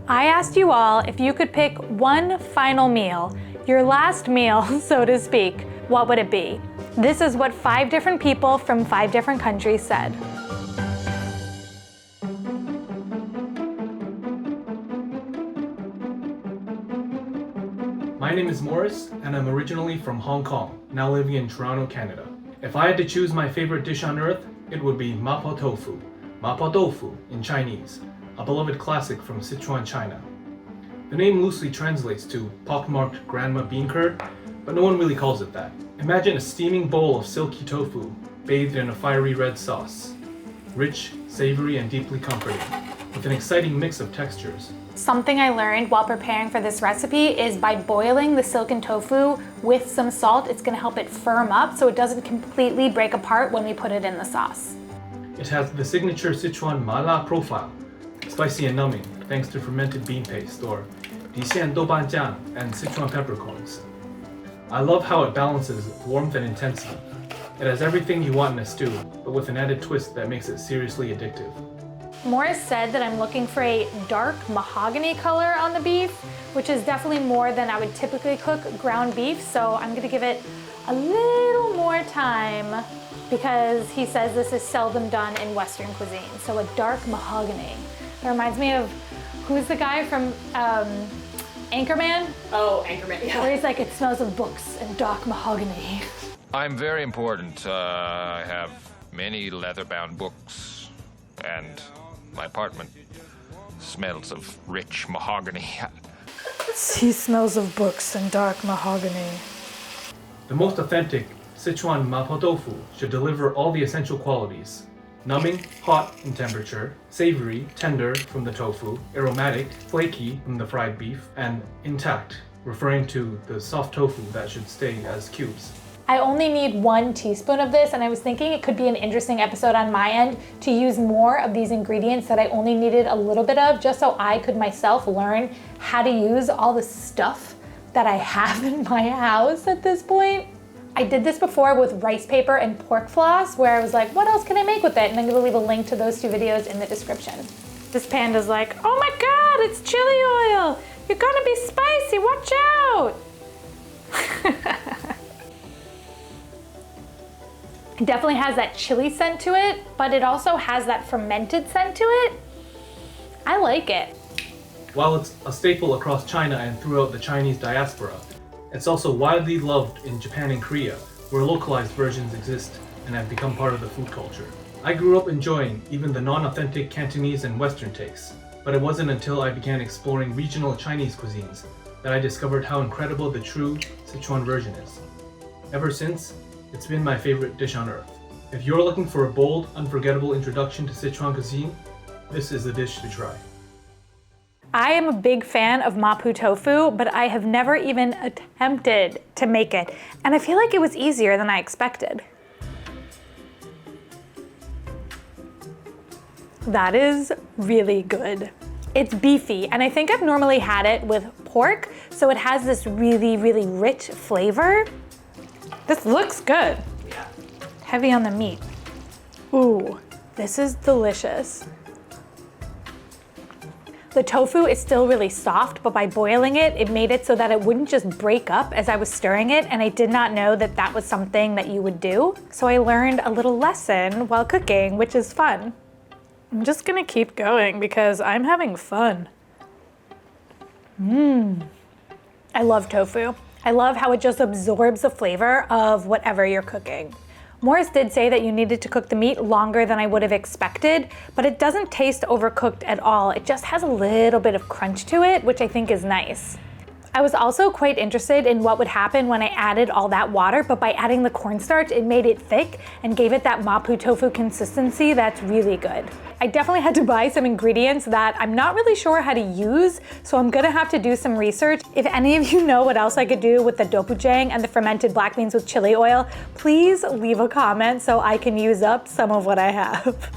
I asked you all if you could pick one final meal, your last meal, so to speak, what would it be? This is what 5 different people from 5 different countries said. My name is Morris, and I'm originally from Hong Kong, now living in Toronto, Canada. If I had to choose my favorite dish on earth, it would be Mapo tofu, Mapo tofu in Chinese, a beloved classic from Sichuan, China. The name loosely translates to pockmarked grandma bean curd, but no one really calls it that. Imagine a steaming bowl of silky tofu, bathed in a fiery red sauce. Rich, savory, and deeply comforting, with an exciting mix of textures. Something I learned while preparing for this recipe is by boiling the silken tofu with some salt, it's gonna help it firm up so it doesn't completely break apart when we put it in the sauce. It has the signature Sichuan mala profile, spicy and numbing thanks to fermented bean paste or dixian doubanjiang and Sichuan peppercorns. I love how it balances warmth and intensity. It has everything you want in a stew, but with an added twist that makes it seriously addictive. Morris said that I'm looking for a dark mahogany color on the beef, which is definitely more than I would typically cook ground beef, so I'm gonna give it a little more time because he says this is seldom done in Western cuisine. So a dark mahogany. It reminds me of, who's the guy from Anchorman? Oh, Anchorman, yeah. Where he's like, it smells of books and dark mahogany. I'm very important. I have many leather-bound books, and my apartment smells of rich mahogany. He smells of books and dark mahogany. The most authentic Sichuan Mapo tofu should deliver all the essential qualities. Numbing, hot in temperature, savory, tender from the tofu, aromatic, flaky from the fried beef, and intact, referring to the soft tofu that should stay as cubes. I only need 1 teaspoon of this, and I was thinking it could be an interesting episode on my end to use more of these ingredients that I only needed a little bit of, just so I could myself learn how to use all the stuff that I have in my house at this point. I did this before with rice paper and pork floss, where I was like, what else can I make with it? And I'm gonna leave a link to those 2 videos in the description. This panda's like, oh my God, it's chili oil. You're gonna be spicy, watch out. It definitely has that chili scent to it, but it also has that fermented scent to it. I like it. While it's a staple across China and throughout the Chinese diaspora, it's also widely loved in Japan and Korea, where localized versions exist and have become part of the food culture. I grew up enjoying even the non-authentic Cantonese and Western tastes, but it wasn't until I began exploring regional Chinese cuisines that I discovered how incredible the true Sichuan version is. Ever since, it's been my favorite dish on earth. If you're looking for a bold, unforgettable introduction to Sichuan cuisine, this is the dish to try. I am a big fan of Mapo tofu, but I have never even attempted to make it. And I feel like it was easier than I expected. That is really good. It's beefy, and I think I've normally had it with pork, so it has this really, really rich flavor. This looks good. Yeah. Heavy on the meat. Ooh, this is delicious. The tofu is still really soft, but by boiling it, it made it so that it wouldn't just break up as I was stirring it, and I did not know that that was something that you would do. So I learned a little lesson while cooking, which is fun. I'm just gonna keep going because I'm having fun. I love tofu. I love how it just absorbs the flavor of whatever you're cooking. Morris did say that you needed to cook the meat longer than I would have expected, but it doesn't taste overcooked at all. It just has a little bit of crunch to it, which I think is nice. I was also quite interested in what would happen when I added all that water, but by adding the cornstarch, it made it thick and gave it that Mapo tofu consistency that's really good. I definitely had to buy some ingredients that I'm not really sure how to use, so I'm gonna have to do some research. If any of you know what else I could do with the doppujang and the fermented black beans with chili oil, please leave a comment so I can use up some of what I have.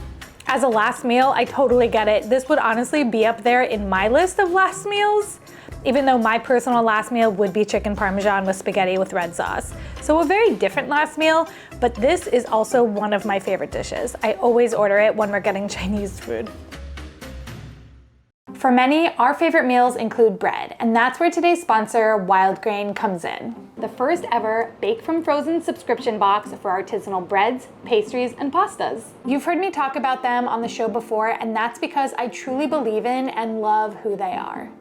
As a last meal, I totally get it. This would honestly be up there in my list of last meals, even though my personal last meal would be chicken parmesan with spaghetti with red sauce. So a very different last meal, but this is also one of my favorite dishes. I always order it when we're getting Chinese food. For many, our favorite meals include bread, and that's where today's sponsor, Wild Grain, comes in. The first ever Bake from Frozen subscription box for artisanal breads, pastries, and pastas. You've heard me talk about them on the show before, and that's because I truly believe in and love who they are.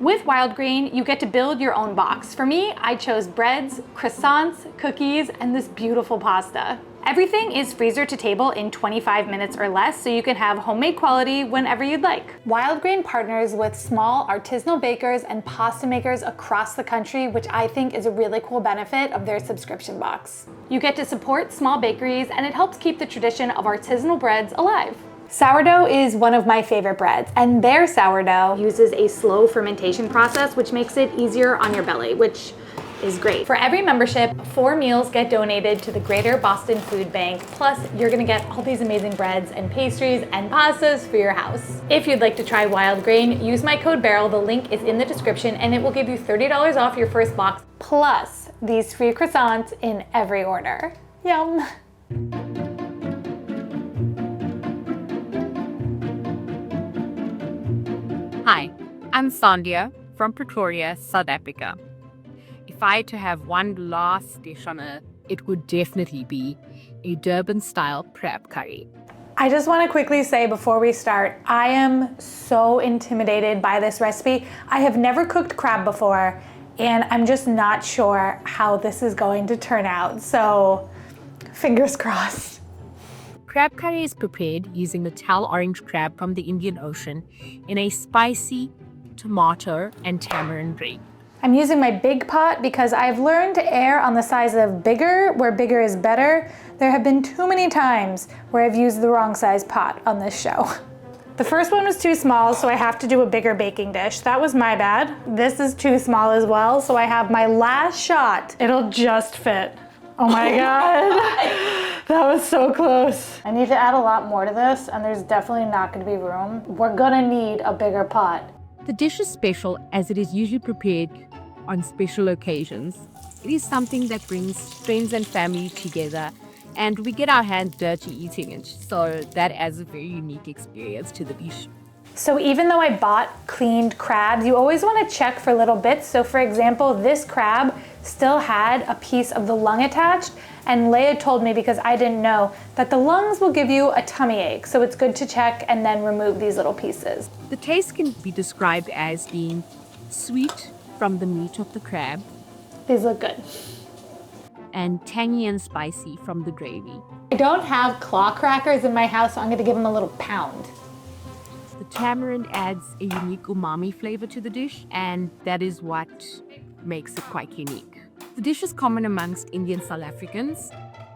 With Wild Grain, you get to build your own box. For me, I chose breads, croissants, cookies, and this beautiful pasta. Everything is freezer to table in 25 minutes or less, so you can have homemade quality whenever you'd like. Wild Grain partners with small artisanal bakers and pasta makers across the country, which I think is a really cool benefit of their subscription box. You get to support small bakeries, and it helps keep the tradition of artisanal breads alive. Sourdough is one of my favorite breads, and their sourdough uses a slow fermentation process, which makes it easier on your belly, which is great. For every membership, 4 meals get donated to the Greater Boston Food Bank, plus you're gonna get all these amazing breads and pastries and pastas for your house. If you'd like to try Wild Grain, use my code Beryl, the link is in the description, and it will give you $30 off your first box, plus these free croissants in every order. Yum. Hi, I'm Sandia from Pretoria, South Africa. If I had to have one last dish on earth, it would definitely be a Durban-style crab curry. I just want to quickly say before we start, I am so intimidated by this recipe. I have never cooked crab before, and I'm just not sure how this is going to turn out, so fingers crossed. Crab curry is prepared using the tall orange crab from the Indian Ocean in a spicy tomato and tamarind gravy. I'm using my big pot because I've learned to err on the size of bigger, where bigger is better. There have been too many times where I've used the wrong size pot on this show. The first one was too small, so I have to do a bigger baking dish. That was my bad. This is too small as well, so I have my last shot. It'll just fit. Oh my God, that was so close. I need to add a lot more to this, and there's definitely not gonna be room. We're gonna need a bigger pot. The dish is special as it is usually prepared on special occasions. It is something that brings friends and family together, and we get our hands dirty eating it, so that adds a very unique experience to the dish. So even though I bought cleaned crabs, you always want to check for little bits. So for example, this crab still had a piece of the lung attached, and Leia told me, because I didn't know, that the lungs will give you a tummy ache. So it's good to check and then remove these little pieces. The taste can be described as being sweet from the meat of the crab These look good. and tangy and spicy from the gravy. I don't have claw crackers in my house, so I'm gonna give them a little pound. The tamarind adds a unique umami flavor to the dish, and that is what makes it quite unique. The dish is common amongst Indian South Africans,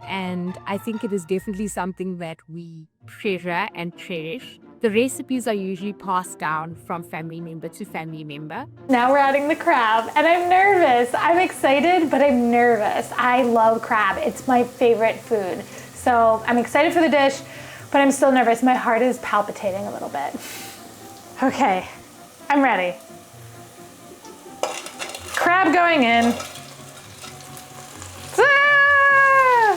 and I think it is definitely something that we treasure and cherish. The recipes are usually passed down from family member to family member. Now we're adding the crab, and I'm nervous. I'm excited, but I'm nervous. I love crab. It's my favorite food. So I'm excited for the dish, but I'm still nervous. My heart is palpitating a little bit. Okay, I'm ready. Crab going in. Ah!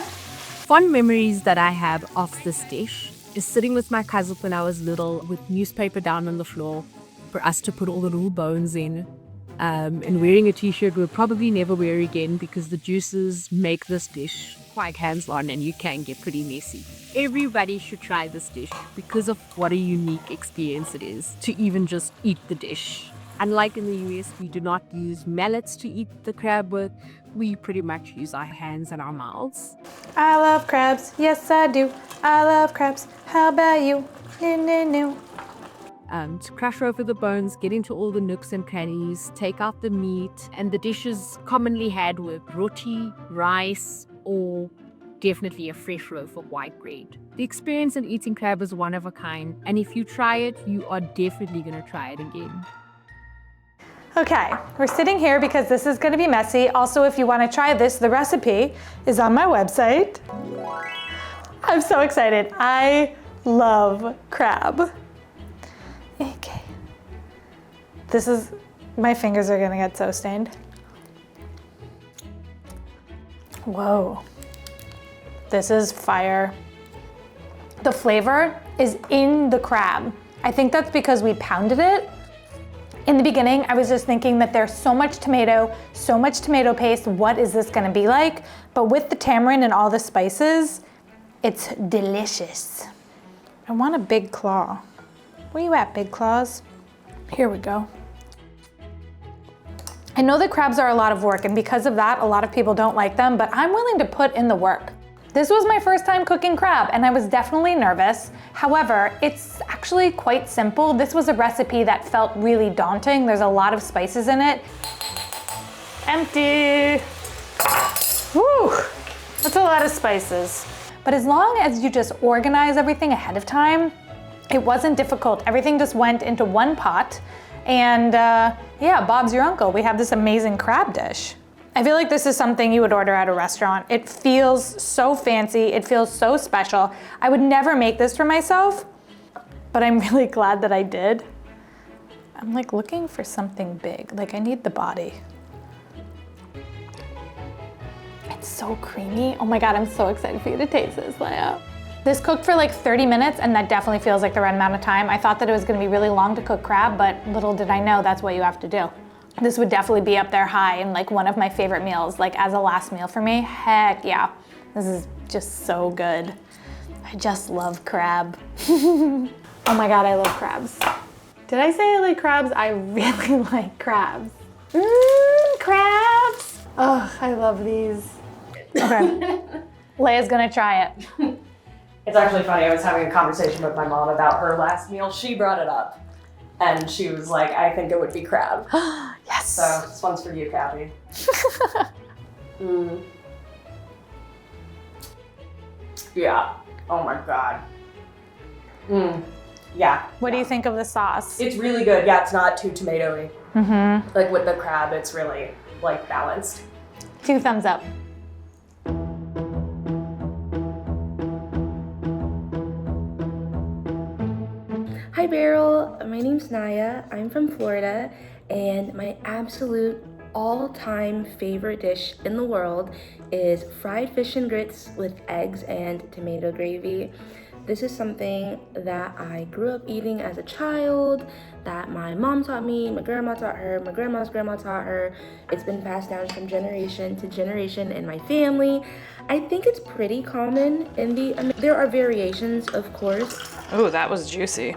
Fond memories that I have of this dish is sitting with my cousin when I was little with newspaper down on the floor for us to put all the little bones in, and wearing a t-shirt we'll probably never wear again because the juices make this dish quite hands-on and you can get pretty messy. Everybody should try this dish because of what a unique experience it is to even just eat the dish. Unlike in the US, we do not use mallets to eat the crab with. We pretty much use our hands and our mouths. I love crabs. Yes, I do. I love crabs. How about you? No. To crush over the bones, get into all the nooks and crannies, take out the meat, and the dish is commonly had with roti, rice, or definitely a fresh loaf of white bread. The experience in eating crab is one of a kind, and if you try it, you are definitely going to try it again. Okay, we're sitting here because this is gonna be messy. Also, if you wanna try this, the recipe is on my website. I'm so excited. I love crab. Okay. My fingers are gonna get so stained. Whoa. This is fire. The flavor is in the crab. I think that's because we pounded it, In the beginning, I was just thinking that there's so much tomato paste, what is this gonna be like? But with the tamarind and all the spices, it's delicious. I want a big claw. Where you at, big claws? Here we go. I know that crabs are a lot of work, and because of that, a lot of people don't like them, but I'm willing to put in the work. This was my first time cooking crab, and I was definitely nervous. However, it's actually quite simple. This was a recipe that felt really daunting. There's a lot of spices in it. Empty. Woo, that's a lot of spices. But as long as you just organize everything ahead of time, it wasn't difficult. Everything just went into one pot, and yeah, Bob's your uncle. We have this amazing crab dish. I feel like this is something you would order at a restaurant. It feels so fancy, it feels so special. I would never make this for myself, but I'm really glad that I did. I'm like looking for something big, like I need the body. It's so creamy. Oh my God, I'm so excited for you to taste this, Lilla. This cooked for like 30 minutes, and that definitely feels like the right amount of time. I thought that it was gonna be really long to cook crab, but little did I know that's what you have to do. This would definitely be up there high and like one of my favorite meals, like as a last meal for me. Heck yeah, this is just so good. I just love crab. Oh my God, I love crabs. Did I say I like crabs? I really like crabs. Crabs. Oh, I love these. Okay, Leia's gonna try it. It's actually funny, I was having a conversation with my mom about her last meal. She brought it up. And she was like, I think it would be crab. Yes. So this one's for you, Kathy. Yeah. Oh my God. Yeah. What do you think of the sauce? It's really good. Yeah, it's not too tomatoey. Like with the crab, it's really like balanced. 2 thumbs up. Hi Beryl, my name's Naya, I'm from Florida, and my absolute all-time favorite dish in the world is fried fish and grits with eggs and tomato gravy. This is something that I grew up eating as a child, that my mom taught me, my grandma taught her, my grandma's grandma taught her. It's been passed down from generation to generation in my family. I think it's pretty common in there are variations, of course. Oh, that was juicy.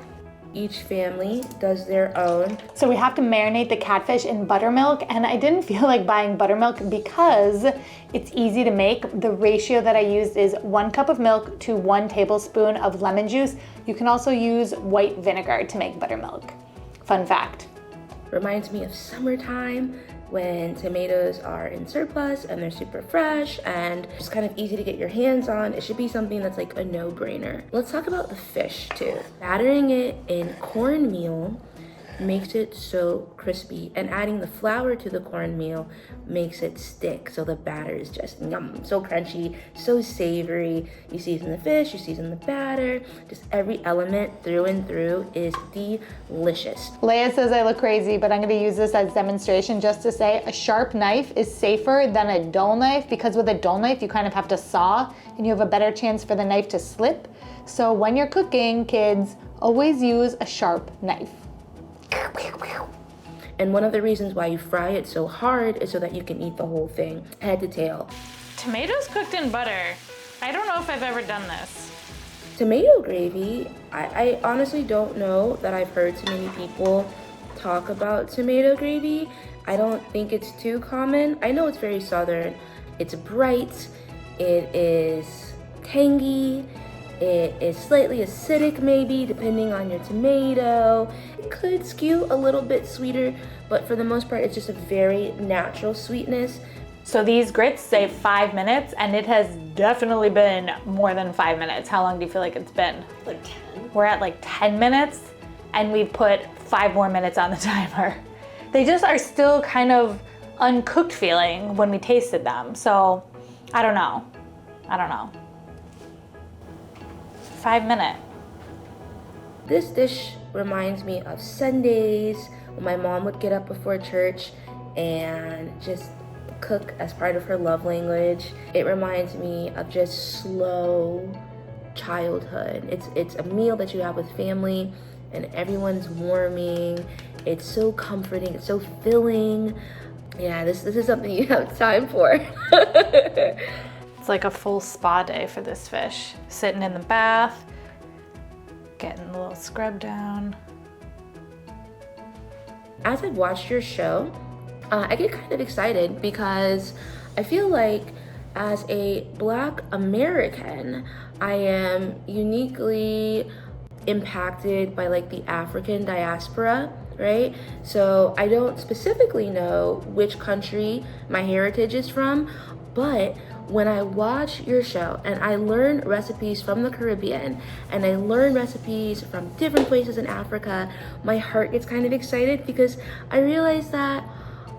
Each family does their own. So we have to marinate the catfish in buttermilk, and I didn't feel like buying buttermilk because it's easy to make. The ratio that I used is 1 cup of milk to 1 tablespoon of lemon juice. You can also use white vinegar to make buttermilk. Fun fact. Reminds me of summertime when tomatoes are in surplus and they're super fresh and just kind of easy to get your hands on. It should be something that's like a no-brainer. Let's talk about the fish too. Battering it in cornmeal makes it so crispy, and adding the flour to the cornmeal makes it stick, so the batter is just yum, so crunchy, so savory. You season the fish, you season the batter, just every element through and through is delicious. Leia says I look crazy, but I'm gonna use this as demonstration just to say a sharp knife is safer than a dull knife, because with a dull knife you kind of have to saw and you have a better chance for the knife to slip. So when you're cooking, kids, always use a sharp knife. And one of the reasons why you fry it so hard is so that you can eat the whole thing, head to tail. Tomatoes cooked in butter. I don't know if I've ever done this. Tomato gravy, I honestly don't know that I've heard too many people talk about tomato gravy. I don't think it's too common. I know it's very southern. It's bright, it is tangy, it is slightly acidic maybe, depending on your tomato. It could skew a little bit sweeter, but for the most part, it's just a very natural sweetness. So these grits say 5 minutes, and it has definitely been more than 5 minutes. How long do you feel like it's been? Like 10. We're at like 10 minutes, and we've put 5 more minutes on the timer. They just are still kind of uncooked feeling when we tasted them. So I don't know. 5 minute. This dish reminds me of Sundays when my mom would get up before church and just cook as part of her love language. It reminds me of just slow childhood. It's a meal that you have with family and everyone's warming It's so comforting, it's so filling. Yeah, this is something you have time for. It's like a full spa day for this fish. Sitting in the bath, getting a little scrub down. As I've watched your show, I get kind of excited because I feel like as a Black American, I am uniquely impacted by like the African diaspora, right? So I don't specifically know which country my heritage is from, but when I watch your show and I learn recipes from the Caribbean and I learn recipes from different places in Africa, my heart gets kind of excited because I realize that,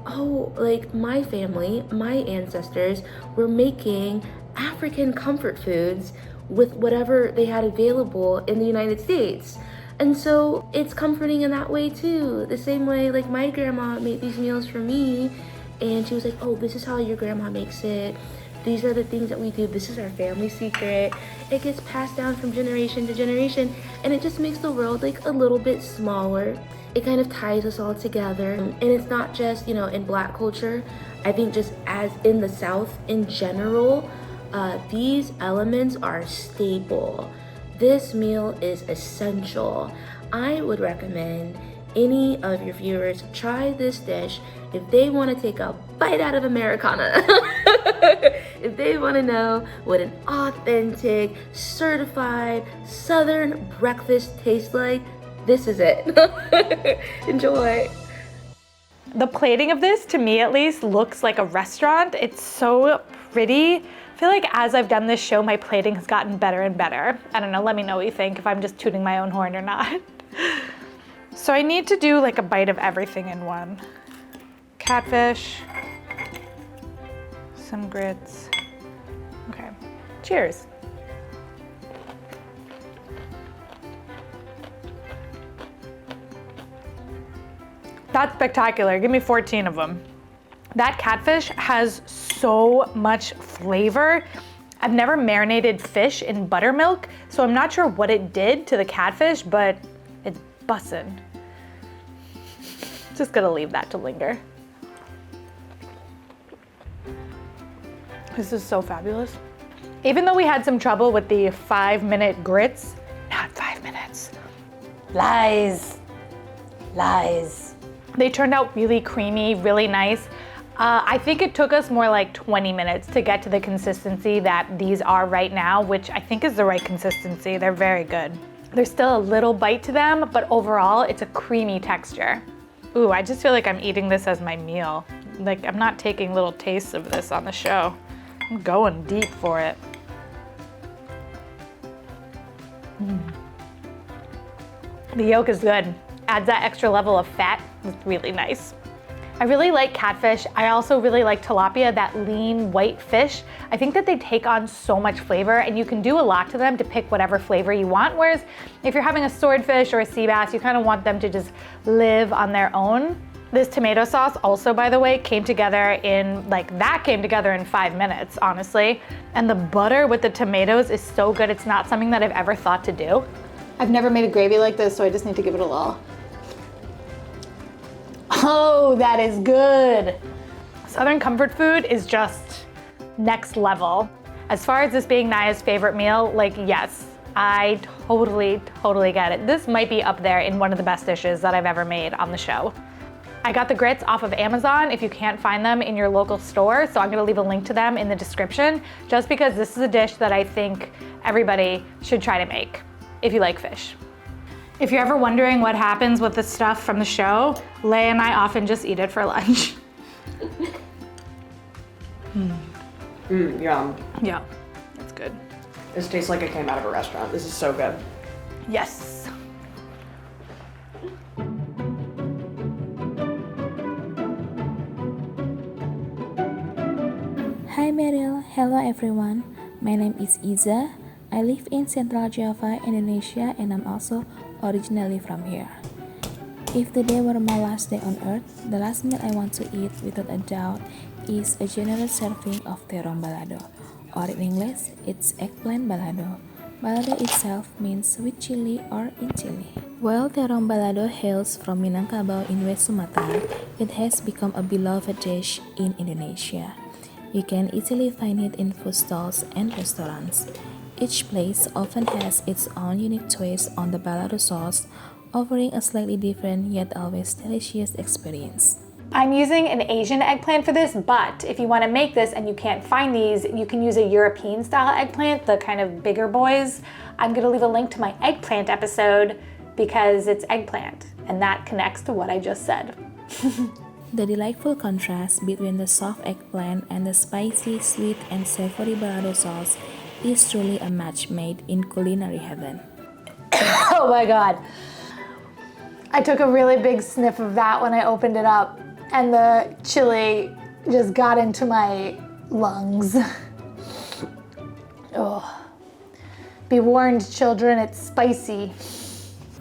oh, like my family, my ancestors were making African comfort foods with whatever they had available in the United States. And so it's comforting in that way too. The same way like my grandma made these meals for me and she was like, oh, this is how your grandma makes it. These are the things that we do. This is our family secret. It gets passed down from generation to generation and it just makes the world like a little bit smaller. It kind of ties us all together. And it's not just, in Black culture. I think just as in the South in general, these elements are staple. This meal is essential. I would recommend any of your viewers try this dish if they want to take a bite out of Americana. If they want to know what an authentic, certified Southern breakfast tastes like, this is it. Enjoy. The plating of this, to me at least, looks like a restaurant. It's so pretty. I feel like as I've done this show, my plating has gotten better and better. I don't know, let me know what you think, if I'm just tooting my own horn or not. So I need to do like a bite of everything in one. Catfish, some grits. Okay, cheers. That's spectacular, give me 14 of them. That catfish has so much flavor. I've never marinated fish in buttermilk, so I'm not sure what it did to the catfish, but it's bussin'. Just gonna leave that to linger. This is so fabulous. Even though we had some trouble with the 5-minute grits, not 5 minutes. Lies, lies. They turned out really creamy, really nice. I think it took us more like 20 minutes to get to the consistency that these are right now, which I think is the right consistency. They're very good. There's still a little bite to them, but overall it's a creamy texture. Ooh, I just feel like I'm eating this as my meal. Like I'm not taking little tastes of this on the show. I'm going deep for it. The yolk is good. Adds that extra level of fat. It's really nice. I really like catfish. I also really like tilapia, that lean white fish. I think that they take on so much flavor and you can do a lot to them to pick whatever flavor you want. Whereas if you're having a swordfish or a sea bass, you kind of want them to just live on their own. This tomato sauce also, by the way, came together in 5 minutes, honestly. And the butter with the tomatoes is so good. It's not something that I've ever thought to do. I've never made a gravy like this, so I just need to give it a little. Oh, that is good. Southern comfort food is just next level. As far as this being Naya's favorite meal, yes, I totally get it. This might be up there in one of the best dishes that I've ever made on the show. I got the grits off of Amazon if you can't find them in your local store, so I'm gonna leave a link to them in the description, just because this is a dish that I think everybody should try to make if you like fish. If you're ever wondering what happens with the stuff from the show, Leigh and I often just eat it for lunch. Yum. Yeah, it's good. This tastes like it came out of a restaurant. This is so good. Yes. Hi Beryl, hello everyone. My name is Izza. I live in Central Java, Indonesia, and I'm also originally from here. If today were my last day on earth, the last meal I want to eat without a doubt is a generous serving of Terong Balado, or in English, it's Eggplant Balado. Balado itself means sweet chili or in chili. While terong balado hails from Minangkabau in West Sumatra, it has become a beloved dish in Indonesia. You can easily find it in food stalls and restaurants. Each place often has its own unique twist on the balado sauce, offering a slightly different yet always delicious experience. I'm using an Asian eggplant for this, but if you want to make this and you can't find these, you can use a European style eggplant, the kind of bigger boys. I'm going to leave a link to my eggplant episode because it's eggplant, and that connects to what I just said. The delightful contrast between the soft eggplant and the spicy, sweet, and savory balado sauce is truly a match made in culinary heaven. Oh my God. I took a really big sniff of that when I opened it up, and the chili just got into my lungs. Oh. Be warned, children, it's spicy.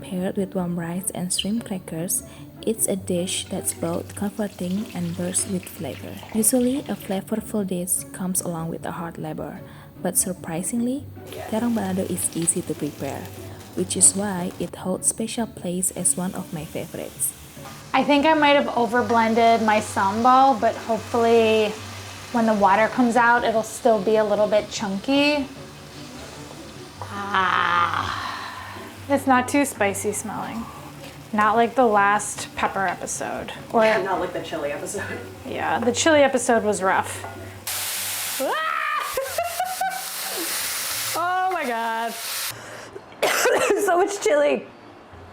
Paired with warm rice and shrimp crackers, it's a dish that's both comforting and bursts with flavor. Usually, a flavorful dish comes along with a hard labor, but surprisingly, terong balado is easy to prepare, which is why it holds special place as one of my favorites. I think I might have overblended my sambal, but hopefully when the water comes out, it'll still be a little bit chunky. It's not too spicy smelling. Not like the last pepper episode. Or Yeah, not like the chili episode. yeah, the chili episode was rough. Oh my God. So much chili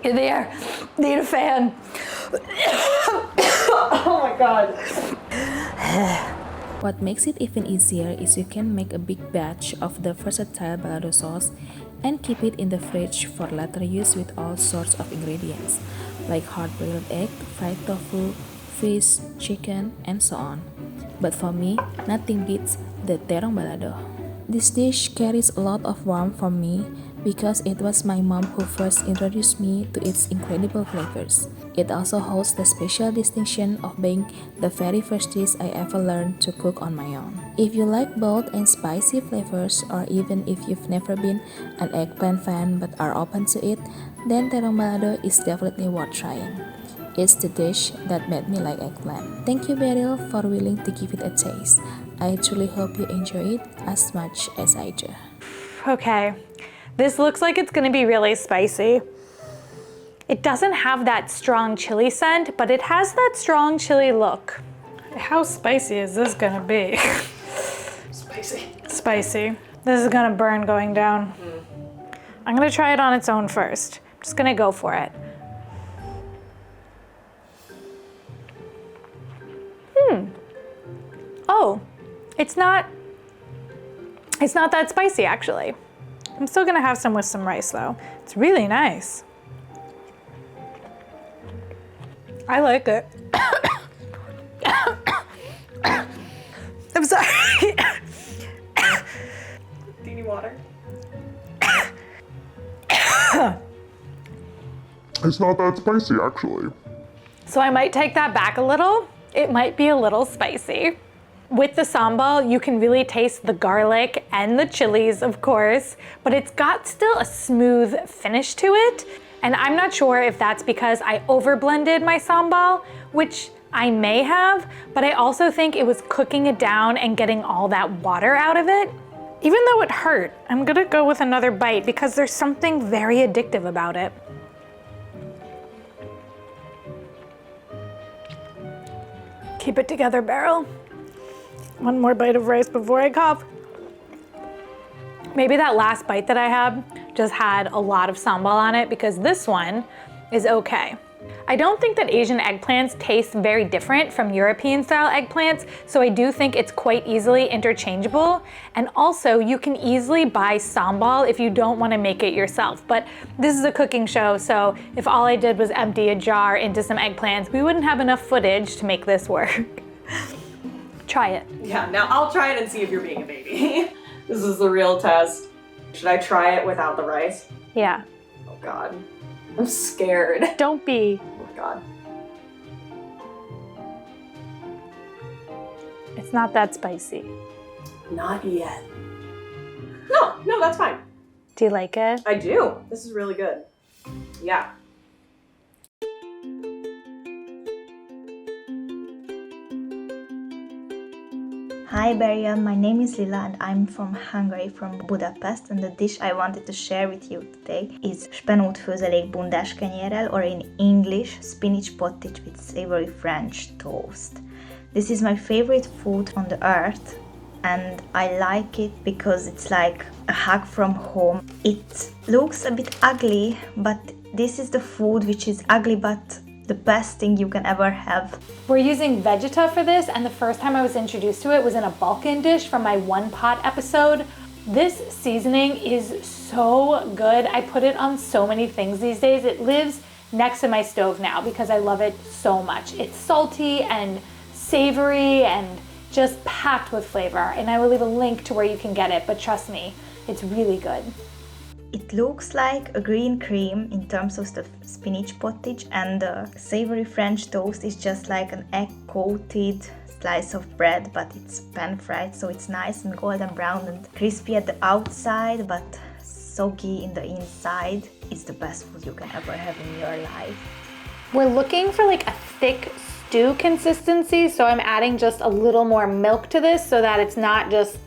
in the air. Need a fan. Oh my God. What makes it even easier is you can make a big batch of the versatile balado sauce and keep it in the fridge for later use with all sorts of ingredients, like hard-boiled egg, fried tofu, fish, chicken, and so on. But for me, nothing beats the terong balado. This dish carries a lot of warmth for me because it was my mom who first introduced me to its incredible flavors. It also holds the special distinction of being the very first dish I ever learned to cook on my own. If you like bold and spicy flavors, or even if you've never been an eggplant fan but are open to it, then terong balado is definitely worth trying. It's the dish that made me like eggplant. Thank you, Beryl, for willing to give it a taste. I truly hope you enjoy it as much as I do. Okay, this looks like it's gonna be really spicy. It doesn't have that strong chili scent, but it has that strong chili look. How spicy is this gonna be? Spicy. Spicy. This is gonna burn going down. I'm gonna try it on its own first. I'm just gonna go for it. Oh, it's not that spicy actually. I'm still gonna have some with some rice though. It's really nice. I like it. I'm sorry. Do you need water? It's not that spicy, actually. So I might take that back a little. It might be a little spicy. With the sambal, you can really taste the garlic and the chilies, of course, but it's got still a smooth finish to it. And I'm not sure if that's because I overblended my sambal, which I may have, but I also think it was cooking it down and getting all that water out of it. Even though it hurt, I'm gonna go with another bite because there's something very addictive about it. Keep it together, Beryl. One more bite of rice before I cough. Maybe that last bite that I had just had a lot of sambal on it because this one is okay. I don't think that Asian eggplants taste very different from European style eggplants, so I do think it's quite easily interchangeable. And also you can easily buy sambal if you don't want to make it yourself. But this is a cooking show, so if all I did was empty a jar into some eggplants, we wouldn't have enough footage to make this work. Try it. Yeah, now I'll try it and see if you're being a baby. This is the real test. Should I try it without the rice? Yeah. Oh God. I'm scared. Don't be. Oh God. It's not that spicy. Not yet. No, that's fine. Do you like it? I do. This is really good. Yeah. Hi Beryl, my name is Lilla and I'm from Hungary, from Budapest, and the dish I wanted to share with you today is Spenót Főzelék Bundáskenyérrel, or in English, spinach pottage with savory French toast. This is my favorite food on the earth and I like it because it's like a hug from home. It looks a bit ugly, but this is the food which is ugly but the best thing you can ever have. We're using Vegeta for this, and the first time I was introduced to it was in a Balkan dish from my one pot episode. This seasoning is so good. I put it on so many things these days. It lives next to my stove now because I love it so much. It's salty and savory and just packed with flavor, and I will leave a link to where you can get it, but trust me, it's really good. It looks like a green cream in terms of the spinach pottage, and the savory French toast is just like an egg-coated slice of bread, but it's pan-fried, so it's nice and golden brown and crispy at the outside, but soggy in the inside. It's the best food you can ever have in your life. We're looking for like a thick stew consistency, so I'm adding just a little more milk to this so that it's not just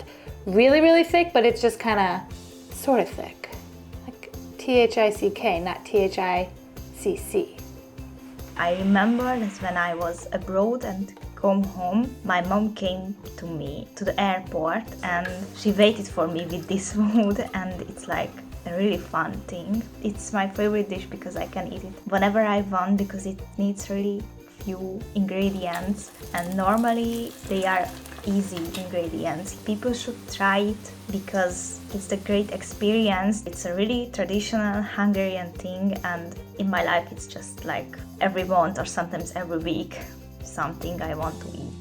really, really thick, but it's just kind of sort of thick. Thick, not Thicc. I remember that when I was abroad and come home, my mom came to me to the airport and she waited for me with this food, and it's like a really fun thing. It's my favorite dish because I can eat it whenever I want because it needs really few ingredients and normally they are easy ingredients. People should try it because it's a great experience. It's a really traditional Hungarian thing, and in my life it's just like every month or sometimes every week something I want to eat.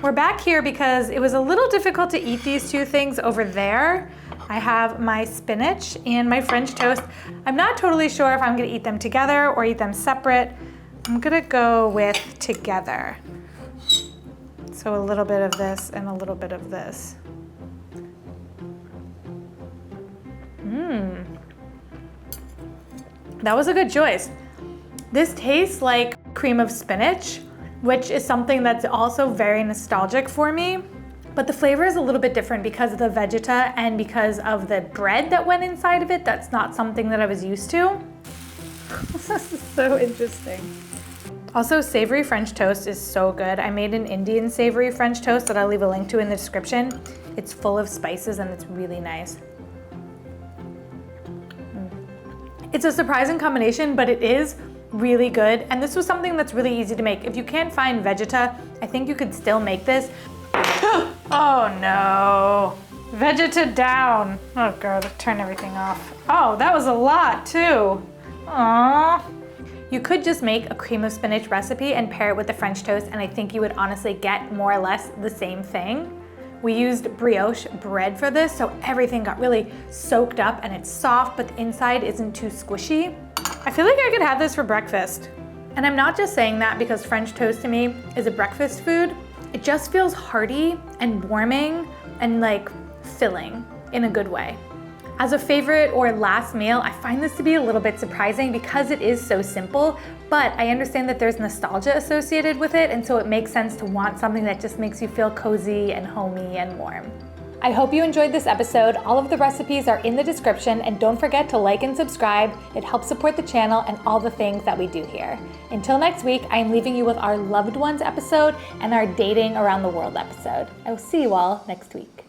We're back here because it was a little difficult to eat these two things over there. I have my spinach and my French toast. I'm not totally sure if I'm gonna eat them together or eat them separate. I'm gonna go with together. So a little bit of this and a little bit of this. That was a good choice. This tastes like cream of spinach, which is something that's also very nostalgic for me. But the flavor is a little bit different because of the Vegeta and because of the bread that went inside of it. That's not something that I was used to. This is so interesting. Also, savory French toast is so good. I made an Indian savory French toast that I'll leave a link to in the description. It's full of spices and it's really nice. It's a surprising combination, but it is really good. And this was something that's really easy to make. If you can't find Vegeta, I think you could still make this. Oh no. Vegeta down. Oh God, turn everything off. Oh, that was a lot too. Aww. You could just make a cream of spinach recipe and pair it with the French toast, and I think you would honestly get more or less the same thing. We used brioche bread for this, so everything got really soaked up and it's soft, but the inside isn't too squishy. I feel like I could have this for breakfast. And I'm not just saying that because French toast to me is a breakfast food. It just feels hearty and warming and like filling in a good way. As a favorite or last meal, I find this to be a little bit surprising because it is so simple, but I understand that there's nostalgia associated with it, and so it makes sense to want something that just makes you feel cozy and homey and warm. I hope you enjoyed this episode. All of the recipes are in the description, and don't forget to like and subscribe. It helps support the channel and all the things that we do here. Until next week, I am leaving you with our loved ones episode and our dating around the world episode. I will see you all next week.